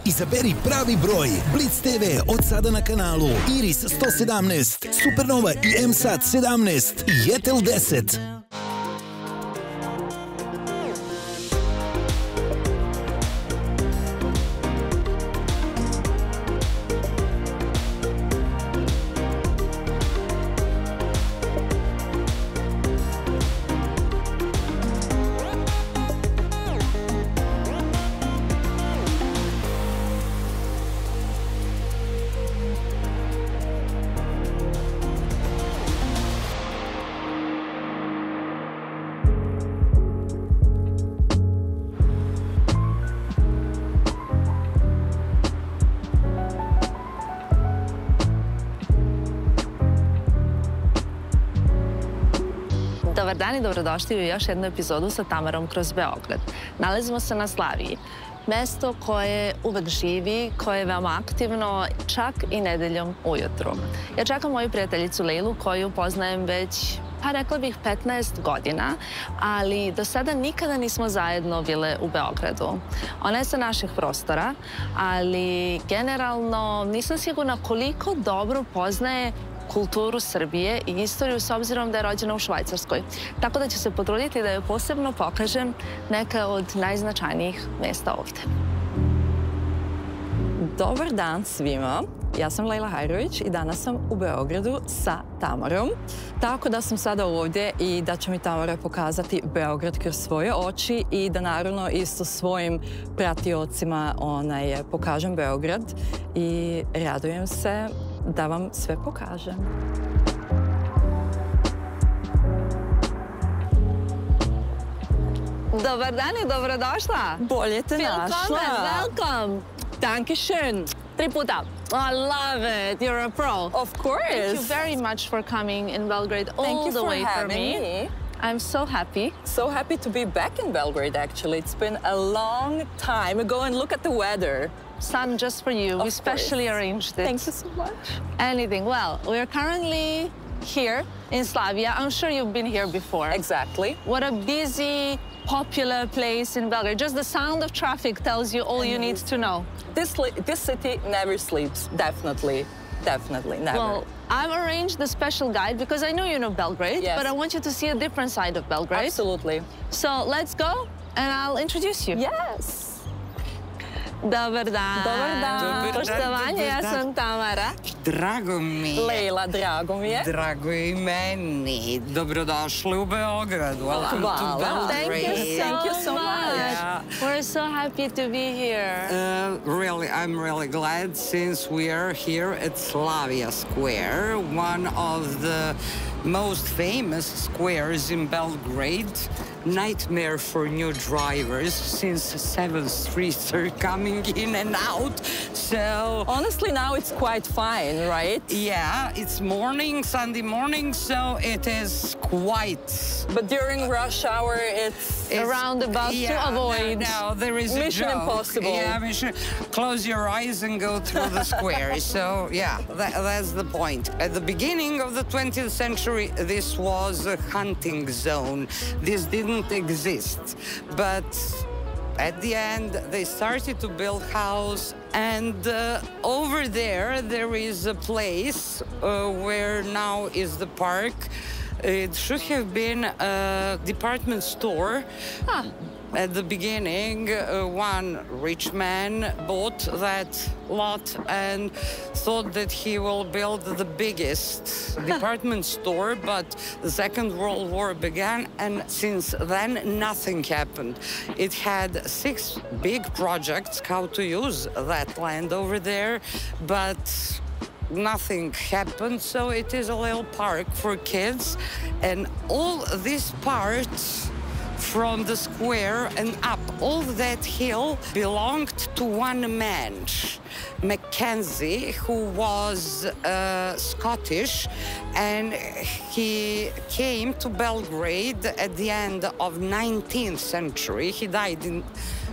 Izaberi pravi broj. Blic TV od sada na kanalu Iris 117, Supernova i MSAT 17 i Jetel 10. Dobar dan i dobrodošli u još jednu epizodu sa Tamarom kroz Beograd. Nalazimo se na Slaviji. Mesto koje uvek živi, koje je veoma aktivno, čak i nedeljom ujutru. Ja čekam moju prijateljicu Lejlu, koju poznajem već, pa rekla bih, 15 godina, ali do sada nikada nismo zajedno bile u Beogradu. Ona je sa naših prostora, ali generalno nisam sigurna koliko dobro poznaje kulturu Srbije i istoriju s obzirom da je rođena u Švajcarskoj. Tako da ću se potruditi da joj posebno pokažem neka od najznačajnijih mesta ovde. Dobar dan svima. Ja sam Lejla Hajrović i danas sam u Beogradu sa Tamarom. Tako da sam sada ovdje i da će mi Tamara pokazati Beograd kroz svoje oči i da naravno isto svojim pratiocima pokažem Beograd i radujem se da vam sve pokažem. Dobar dan i dobrodošla. Bolje te našla. Welcome. Dankeschön. 3 puta. I love it. You're a pro. Of course. Thank you very much for coming in Belgrade all the way for me. I'm so happy. So happy to be back in Belgrade, actually. It's been a long time ago, and look at the weather. Sun just for you. We specially arranged it. Thank you so much. Anything. Well, we're currently here in Slavia. I'm sure you've been here before. Exactly. What a busy, popular place in Belgrade. Just the sound of traffic tells you all you need to know. This city never sleeps, definitely. Definitely, never. Well, I've arranged the special guide because I know you know Belgrade, yes, but I want you to see a different side of Belgrade. Absolutely. So let's go and I'll introduce you. Yes. Dobar dan. Dobar dan. Poštovanje, ja sam Tamara. Drago mi je. Lejla, drago mi je. Drago je i meni. Dobrodošli u Beogradu. Welcome to Belgrade. Thank you so much. Yeah. We're so happy to be here. Really, I'm really glad since we are here at Slavia Square, one of the most famous squares in Belgrade. Nightmare for new drivers since 7 streets are coming in and out. So honestly, now it's quite fine, right? Yeah, it's morning, Sunday morning, so it is quite. But during rush hour, it's around about to avoid. No, there is Mission a joke. Impossible. Yeah, mission. Close your eyes and go through the square. So yeah, that's the point. At the beginning of the 20th century, this was a hunting zone. This didn't exist, but at the end they started to build house, and over there is a place where now is the park. It should have been a department store. At the beginning, one rich man bought that lot and thought that he will build the biggest department store, but the Second World War began, and since then, nothing happened. It had 6 big projects how to use that land over there, but nothing happened, so it is a little park for kids, and all these parts from the square and up, all that hill belonged to one man, Mackenzie, who was Scottish, and he came to Belgrade at the end of 19th century. He died in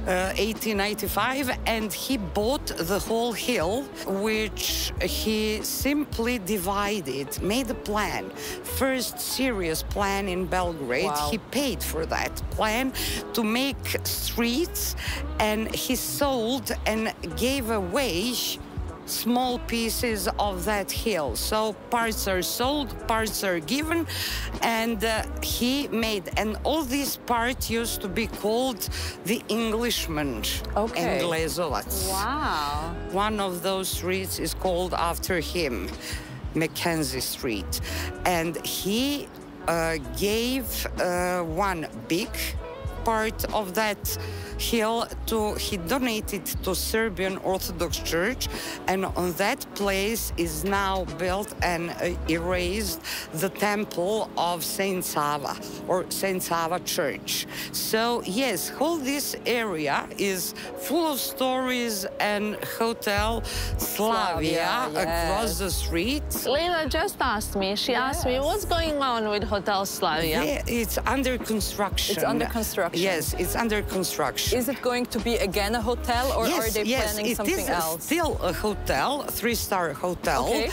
1895, and he bought the whole hill, which he simply divided, made a plan. First serious plan in Belgrade. Wow. He paid for that plan to make streets, and he sold and gave away small pieces of that hill. So parts are sold, parts are given, and he made, and all these parts used to be called the Englishman. Okay. Englezovac. Wow. One of those streets is called after him, Mackenzie Street. And he gave one big part of that hill he donated to Serbian Orthodox Church, and on that place is now built and erased the temple of Saint Sava, or Saint Sava Church. So yes, whole this area is full of stories, and Hotel Slavia across the street. Leila just asked me, she asked me, what's going on with Hotel Slavia? Yeah, it's under construction. It's under construction. Yes, it's under construction. Is it going to be again a hotel, or are they planning something else? It is still a hotel, a 3-star hotel, okay.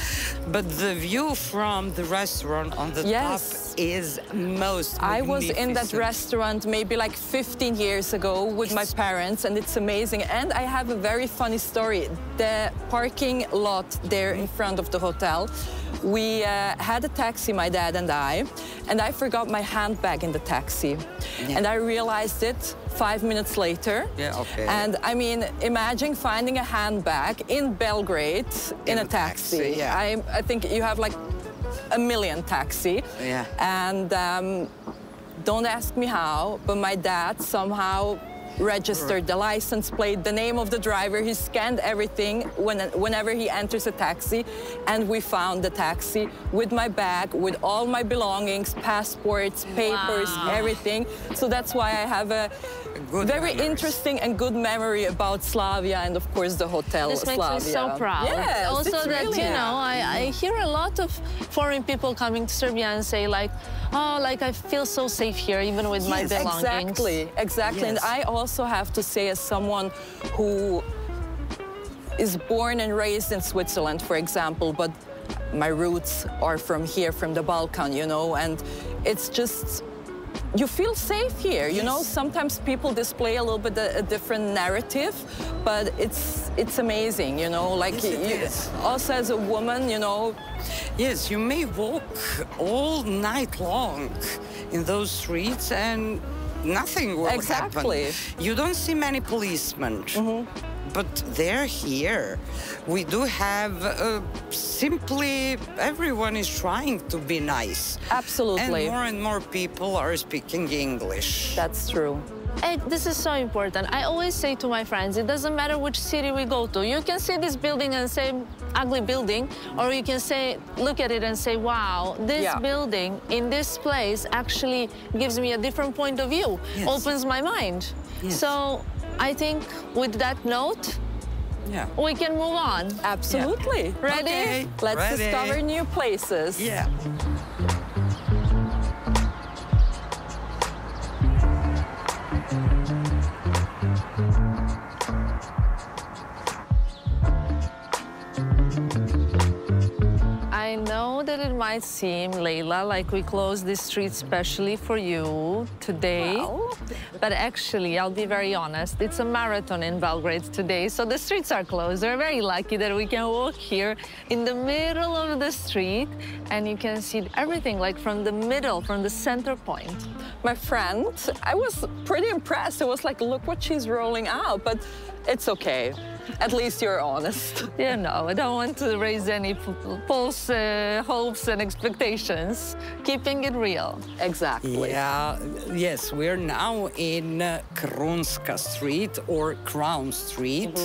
But the view from the restaurant on the top is most magnificent. I was in that restaurant maybe like 15 years ago with my parents, and it's amazing. And I have a very funny story. The parking lot there in front of the hotel, we had a taxi, my dad and I forgot my handbag in the taxi. Yeah. And I realized it 5 minutes later. Yeah, okay. And I mean, imagine finding a handbag in Belgrade in a taxi. Yeah. I think you have like a million taxi. Yeah. And don't ask me how, but my dad somehow registered the license plate, the name of the driver. He scanned everything whenever he enters a taxi, and we found the taxi with my bag, with all my belongings, passports, papers, everything. So that's why I have a very interesting and good memory about Slavia, and of course the hotel Slavia. This makes me so proud. Yes, also that, really, you know, I hear a lot of foreign people coming to Serbia and say like, oh, like I feel so safe here, even with my belongings. Exactly. Yes. And I also have to say, as someone who is born and raised in Switzerland, for example, but my roots are from here, from the Balkan, you know, and it's just, you feel safe here, you know. Sometimes people display a little bit a different narrative, but it's amazing, you know, like also as a woman, you know. Yes, you may walk all night long in those streets and nothing will happen. You don't see many policemen, but they're here. We do have simply, everyone is trying to be nice. Absolutely. And more people are speaking English. That's true. This is so important. I always say to my friends, it doesn't matter which city we go to. You can see this building and say, ugly building, or you can say, look at it and say, wow, this building in this place actually gives me a different point of view, opens my mind. So I think with that note, we can move on. Absolutely. Ready? Okay. Let's discover new places. Yeah. I know that it might seem, Leila, like we closed this street specially for you today. But actually, I'll be very honest, it's a marathon in Belgrade today, so the streets are closed. We're very lucky that we can walk here in the middle of the street, and you can see everything, like from the middle, from the center point. My friend, I was pretty impressed. I was like, look what she's rolling out, but it's okay. At least you're honest. Yeah, no, I don't want to raise any false hopes and expectations. Keeping it real. Exactly. Yeah, yes, we're now in Krunska Street, or Crown Street,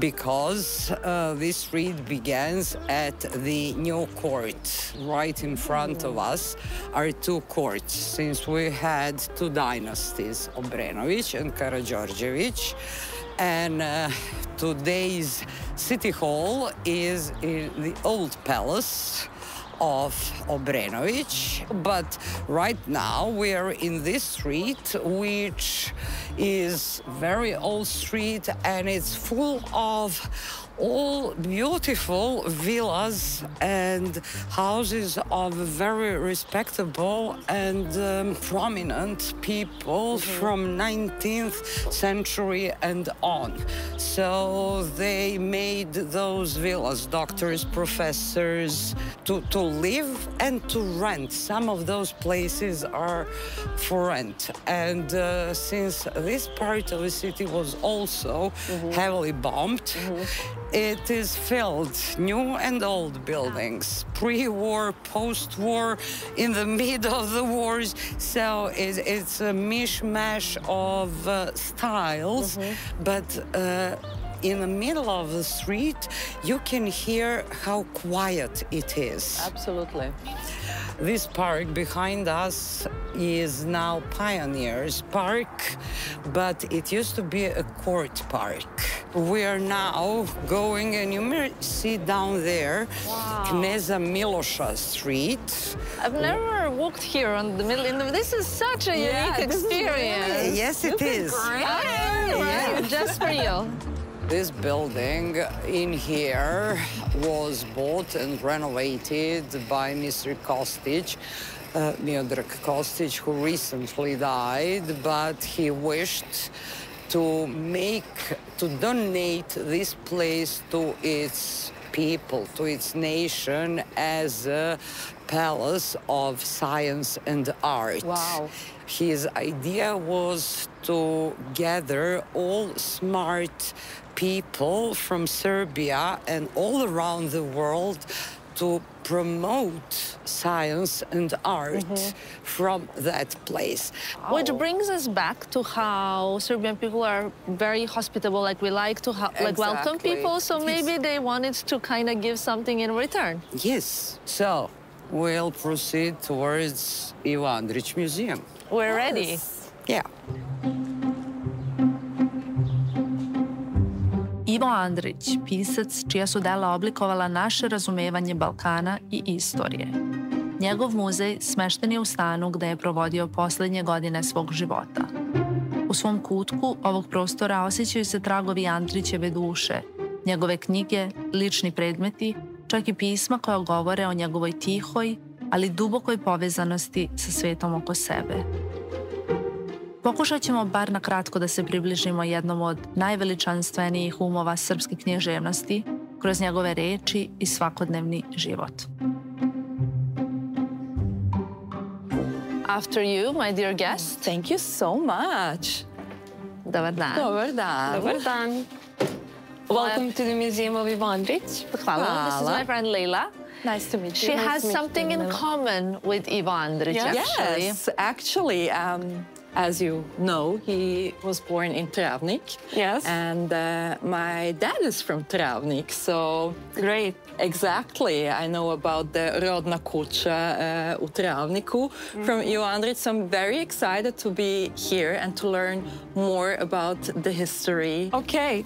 because this street begins at the new court. Right in front of us are two courts, since we had two dynasties, Obrenović and Karađorđević. And today's city hall is in the old palace of Obrenović, but right now we are in this street, which is very old street, and it's full of all beautiful villas and houses of very respectable and prominent people from 19th century and on. So they made those villas, doctors, professors, to live and to rent. Some of those places are for rent. And since this part of the city was also heavily bombed, it is filled, new and old buildings, pre-war, post-war, in the middle of the wars. So it's a mishmash of styles, but in the middle of the street, you can hear how quiet it is. Absolutely. This park behind us is now Pioneers Park, but it used to be a court park. We are now going, and you may see down there, Kneza Miloša Street. I've never walked here on the middle. This is such a unique experience. Yes, it is. Right, just for you. This building in here was bought and renovated by Mr. Kostić, Miodrag Kostić, who recently died, but he wished to donate this place to its people, to its nation, as a palace of science and art. Wow. His idea was to gather all smart people from Serbia and all around the world to promote science and art from that place. Which brings us back to how Serbian people are very hospitable. Like, we like to welcome people, so maybe they wanted to kind of give something in return. Yes. So we'll proceed towards Ivo Andrić Museum. We're ready. Yeah. Ivo Andrić, pisac čija su dela oblikovala naše razumevanje Balkana i istorije. Njegov muzej smešten je u stanu gde je provodio poslednje godine svog života. U svom kutku ovog prostora osjećaju se tragovi Andrićeve duše, njegove knjige, lični predmeti, čak i pisma koja govore o njegovoj tihoj, ali dubokoj povezanosti sa svetom oko sebe. Pokušat ćemo bar na kratko da se približimo jednom od najveličanstvenijih umova srpske književnosti kroz njegove reči i svakodnevni život. After you, my dear guest. Thank you so much. Dobar dan. Dobar dan. Dobar dan. Welcome to the Museum of Ivo Andrić. Hvala. This is my friend Leila. Nice to meet you. She has something in common with Ivo Andrić, actually. Yes, actually, as you know, he was born in Travnik. Yes. And my dad is from Travnik, so... Great. Exactly. I know about the Rodna kuća u Travniku from Ivo Andrić, so I'm very excited to be here and to learn more about the history. Okay.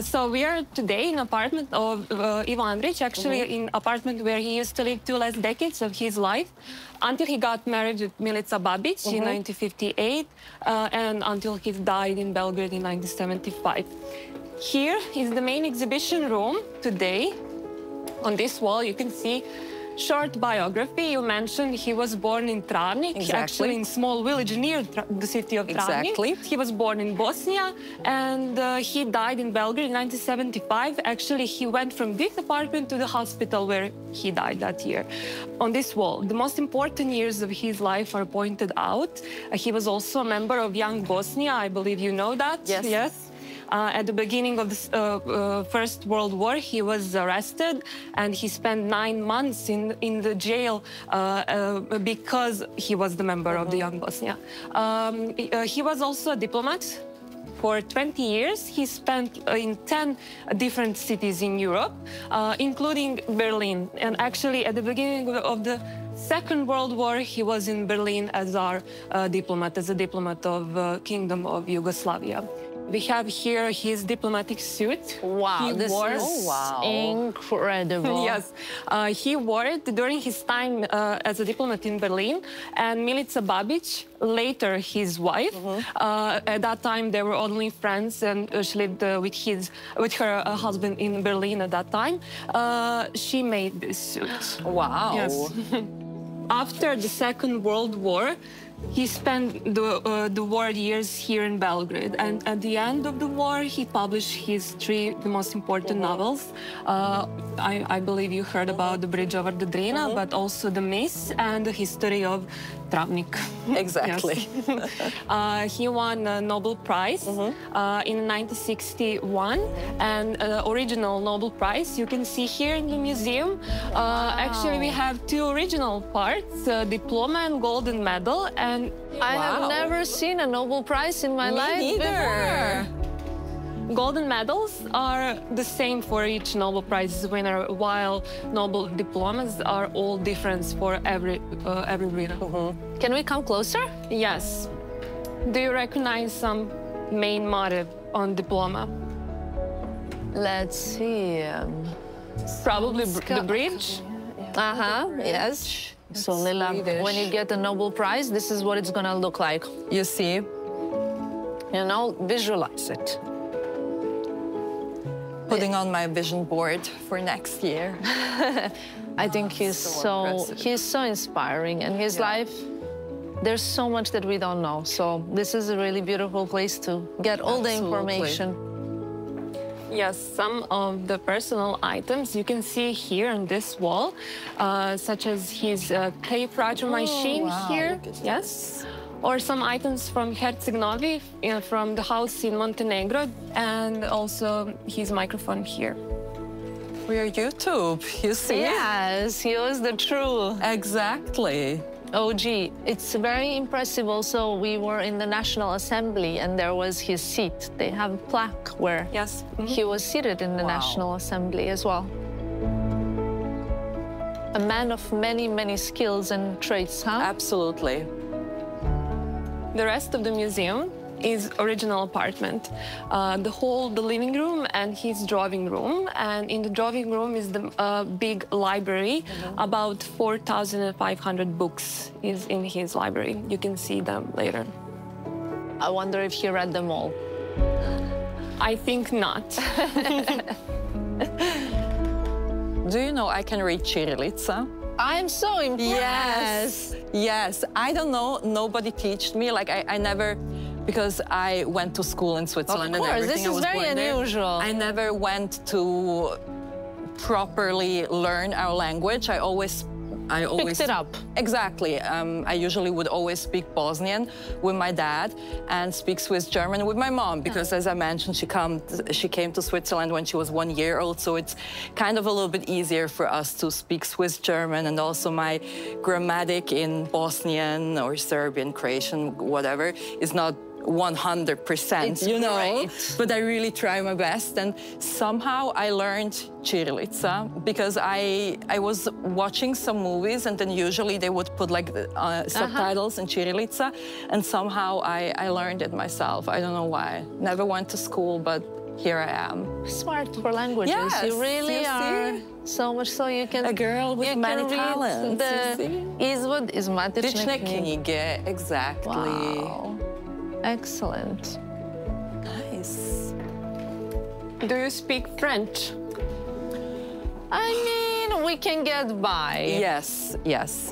So we are today in apartment of Ivo Andrić, actually in apartment where he used to live 2 last decades of his life, until he got married with Milica Babić in 1958, and until he died in Belgrade in 1975. Here is the main exhibition room today. On this wall you can see short biography. You mentioned he was born in Travnik, actually in a small village near the city of Travnik. Exactly. He was born in Bosnia, and he died in Belgrade in 1975. Actually, he went from this apartment to the hospital where he died that year. On this wall, the most important years of his life are pointed out. He was also a member of Young Bosnia. I believe you know that. Yes. Yes. At the beginning of the First World War, he was arrested, and he spent 9 months in the jail because he was the member of the Young Bosnia. He was also a diplomat. For 20 years, he spent in 10 different cities in Europe, including Berlin. And actually, at the beginning of the Second World War, he was in Berlin as our diplomat, as a diplomat of Kingdom of Yugoslavia. we have here his diplomatic suit. Wow, He this wore- is wow. incredible. Yes, he wore it during his time as a diplomat in Berlin, and Milica Babić, later his wife. At that time, they were only friends, and she lived with her husband in Berlin at that time. She made this suit. Wow. Yes. After the Second World War, he spent the war years here in Belgrade, and at the end of the war, he published his the most important novels. I believe you heard about The Bridge over the Drina, but also The Miss and The History of Travnik. Exactly. Yes. He won a Nobel Prize in 1961, and original Nobel Prize you can see here in the museum. Actually, we have two original parts, diploma and golden medal. And I have never seen a Nobel Prize in my life neither. before. golden medals are the same for each Nobel Prize winner, while Nobel diplomas are all different for every winner. Can we come closer? Yes. Do you recognize some main motive on diploma? Let's see. Probably the bridge. Yes. So, Lila, when you get a Nobel Prize, this is what it's gonna look like. You see? You know, visualize it. Putting on my vision board for next year. I think he's so inspiring, and his life, there's so much that we don't know. So this is a really beautiful place to get all the information. Yes, some of the personal items you can see here on this wall, such as his clay fracture machine here. Yes. Or some items from Herceg Novi, from the house in Montenegro, and also his microphone here. For your YouTube, you see? Yes, he was the true Exactly. OG. It's very impressive also. We were in the National Assembly and there was his seat. They have a plaque where he was seated in the National Assembly as well. A man of many, many skills and traits, huh? Absolutely. The rest of the museum is original apartment. The living room and his drawing room. And in the drawing room is the big library. About 4,500 books is in his library. You can see them later. I wonder if he read them all. I think not. Do you know I can read Cyrillica? I'm so impressed. Yes. I don't know. Nobody taught me. Like, I never, because I went to school in Switzerland and everything. This is very unusual. I never went to properly learn our language. I always picked it up. Exactly. I usually would always speak Bosnian with my dad and speak Swiss German with my mom because, as I mentioned, she came to Switzerland when she was 1 year old, so it's kind of a little bit easier for us to speak Swiss German, and also my grammatic in Bosnian or Serbian, Croatian, whatever, is not 100%, you know, but I really try my best. And somehow I learned Cyrillica because I was watching some movies, and then usually they would put like subtitles in Cyrillica, and somehow I learned it myself. I don't know why. Never went to school, but here I am. Smart for languages. Yes, you really are. So much so you can... A girl with many talents. The izvod iz matične knjige. Exactly. Wow. Excellent. Nice. Do you speak French? I mean, we can get by. Yes.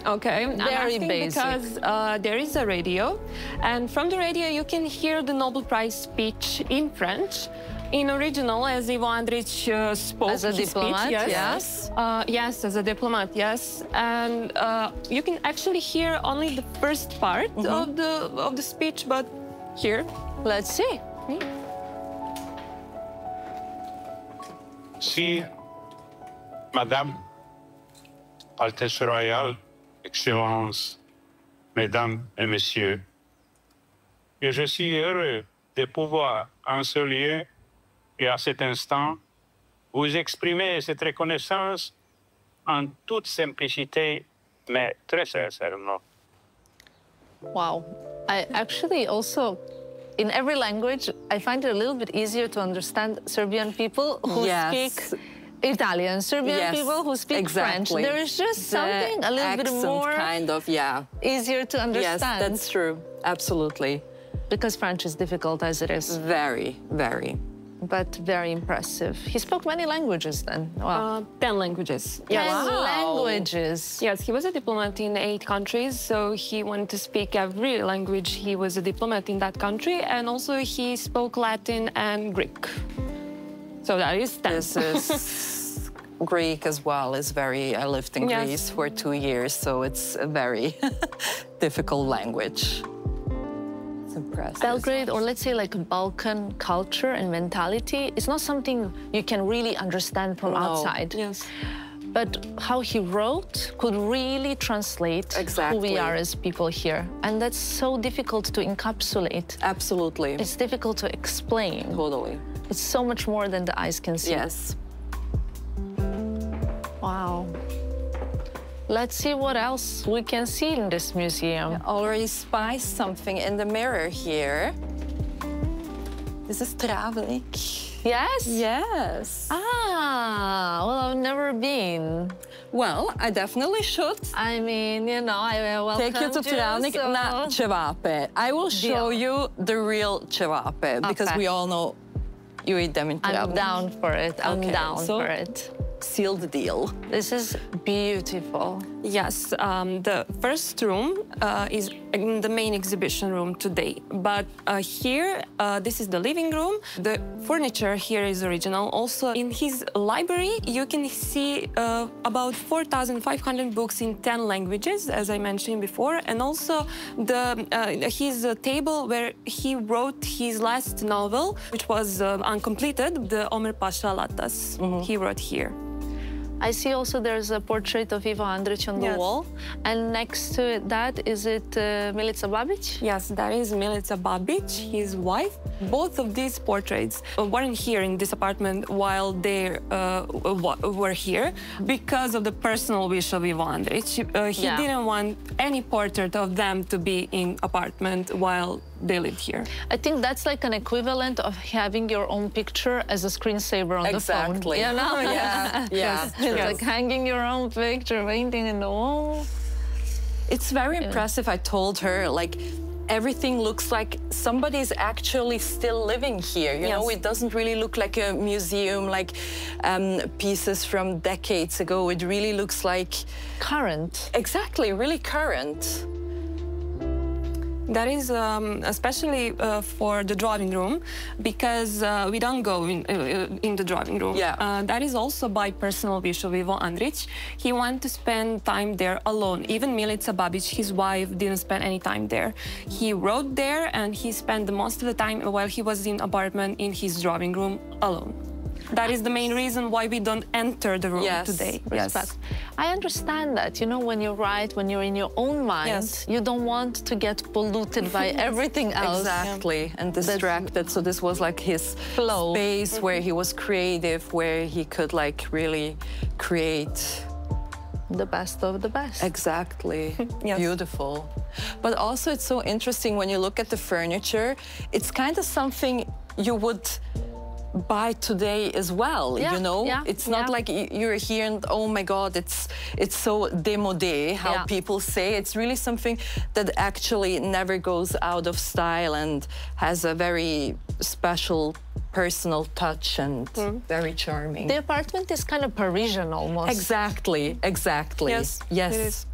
Okay. Very basic. Because there is a radio, and from the radio you can hear the Nobel Prize speech in French. In original, as Ivo Andrić spoke as a his diplomat, speech, yes. Yes, as a diplomat, yes. And you can actually hear only the first part of the speech, but here. Let's see. Si, Madame, Altesse Royale, Excellences, Mesdames et Messieurs, et je suis heureux de pouvoir en ce lieu et à cet instant vous exprimer cette reconnaissance en toute simplicité, mais très sincèrement. Wow. I actually also in every language, I find it a little bit easier to understand Serbian people who speak Italian, Serbian people who speak French. There is just something a little bit more easier to understand. Yes, that's true. Absolutely. Because French is difficult as it is. Very, very. But very impressive. He spoke many languages then. Wow. 10 languages. 10 languages. Yes, he was a diplomat in 8 countries, so he wanted to speak every language. He was a diplomat in that country, and also he spoke Latin and Greek. So that is 10. This is Greek as well. Is very. I lived in Greece for 2 years, so it's a very difficult language. Impressive. Belgrade, or let's say like Balkan culture and mentality, it's not something you can really understand from outside. Yes. But how he wrote could really translate who we are as people here. And that's so difficult to encapsulate. Absolutely. It's difficult to explain. Totally. It's so much more than the eyes can see. Yes. Wow. Let's see what else we can see in this museum. I already spied something in the mirror here. This is Travnik. Yes? Yes. Ah, well, I've never been. Well, I definitely should. I mean, you know, I welcome take you to Travnik na cevape. I will show you the real cevape, because we all know you eat them in Travnik. I'm down for it. I'm down for it. Seal the deal. This is beautiful. Yes, the first room is in the main exhibition room today. But here, this is the living room. The furniture here is original. Also, in his library, you can see about 4,500 books in 10 languages, as I mentioned before. And also his table where he wrote his last novel, which was uncompleted, the Omer Pasha Latas. He wrote here. I see also there's a portrait of Ivo Andrić on the wall. And next to that, is it Milica Babić? Yes, that is Milica Babić, his wife. Both of these portraits weren't here in this apartment while they were here because of the personal wish of Ivo Andrić. He didn't want any portrait of them to be in apartment while they lived here. I think that's like an equivalent of having your own picture as a screensaver on the phone. Exactly. You know? Yes. It's like hanging your own picture, painting in the wall. It's very impressive. I told her, like, everything looks like somebody's actually still living here. You know, it doesn't really look like a museum, like pieces from decades ago. It really looks like current. Exactly, really current. That is especially for the drawing room, because we don't go in the drawing room. That is also by personal wish of Ivo Andrić. He wanted to spend time there alone. Even Milica Babić, his wife, didn't spend any time there. He wrote there, and he spent the most of the time while he was in apartment in his drawing room alone. That is the main reason why we don't enter the room today. Respect. I understand that. You know, when you write, when you're in your own mind, you don't want to get polluted by everything else. Exactly, and distracted. So this was like his flow space where he was creative, where he could like really create the best of the best. Exactly. Beautiful. But also it's so interesting when you look at the furniture. It's kind of something you would buy today as well, you know? It's not like you're here and, oh my God, it's so démodé, how people say. It's really something that actually never goes out of style and has a very special personal touch and very charming. The apartment is kind of Parisian almost. Exactly, exactly. Yes, it is.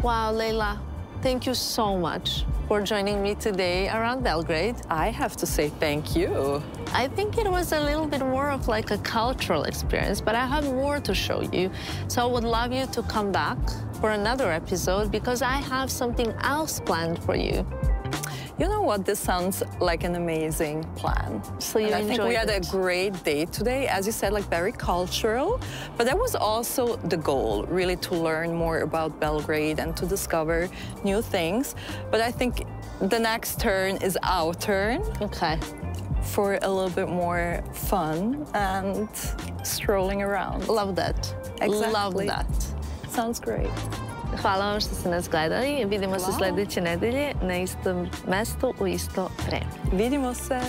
Wow, Leila, thank you so much for joining me today around Belgrade. I have to say thank you. I think it was a little bit more of like a cultural experience, but I have more to show you. So I would love you to come back for another episode because I have something else planned for you. You know what? This sounds like an amazing plan. So you I think we had a great day today. As you said, like very cultural. But that was also the goal, really to learn more about Belgrade and to discover new things. But I think the next turn is our turn. Okay. For a little bit more fun and strolling around. Love that. Exactly. Love that. Sounds great. Hvala vam što ste nas gledali. Vidimo se sledeće nedelje na istom mestu u isto vreme. Vidimo se.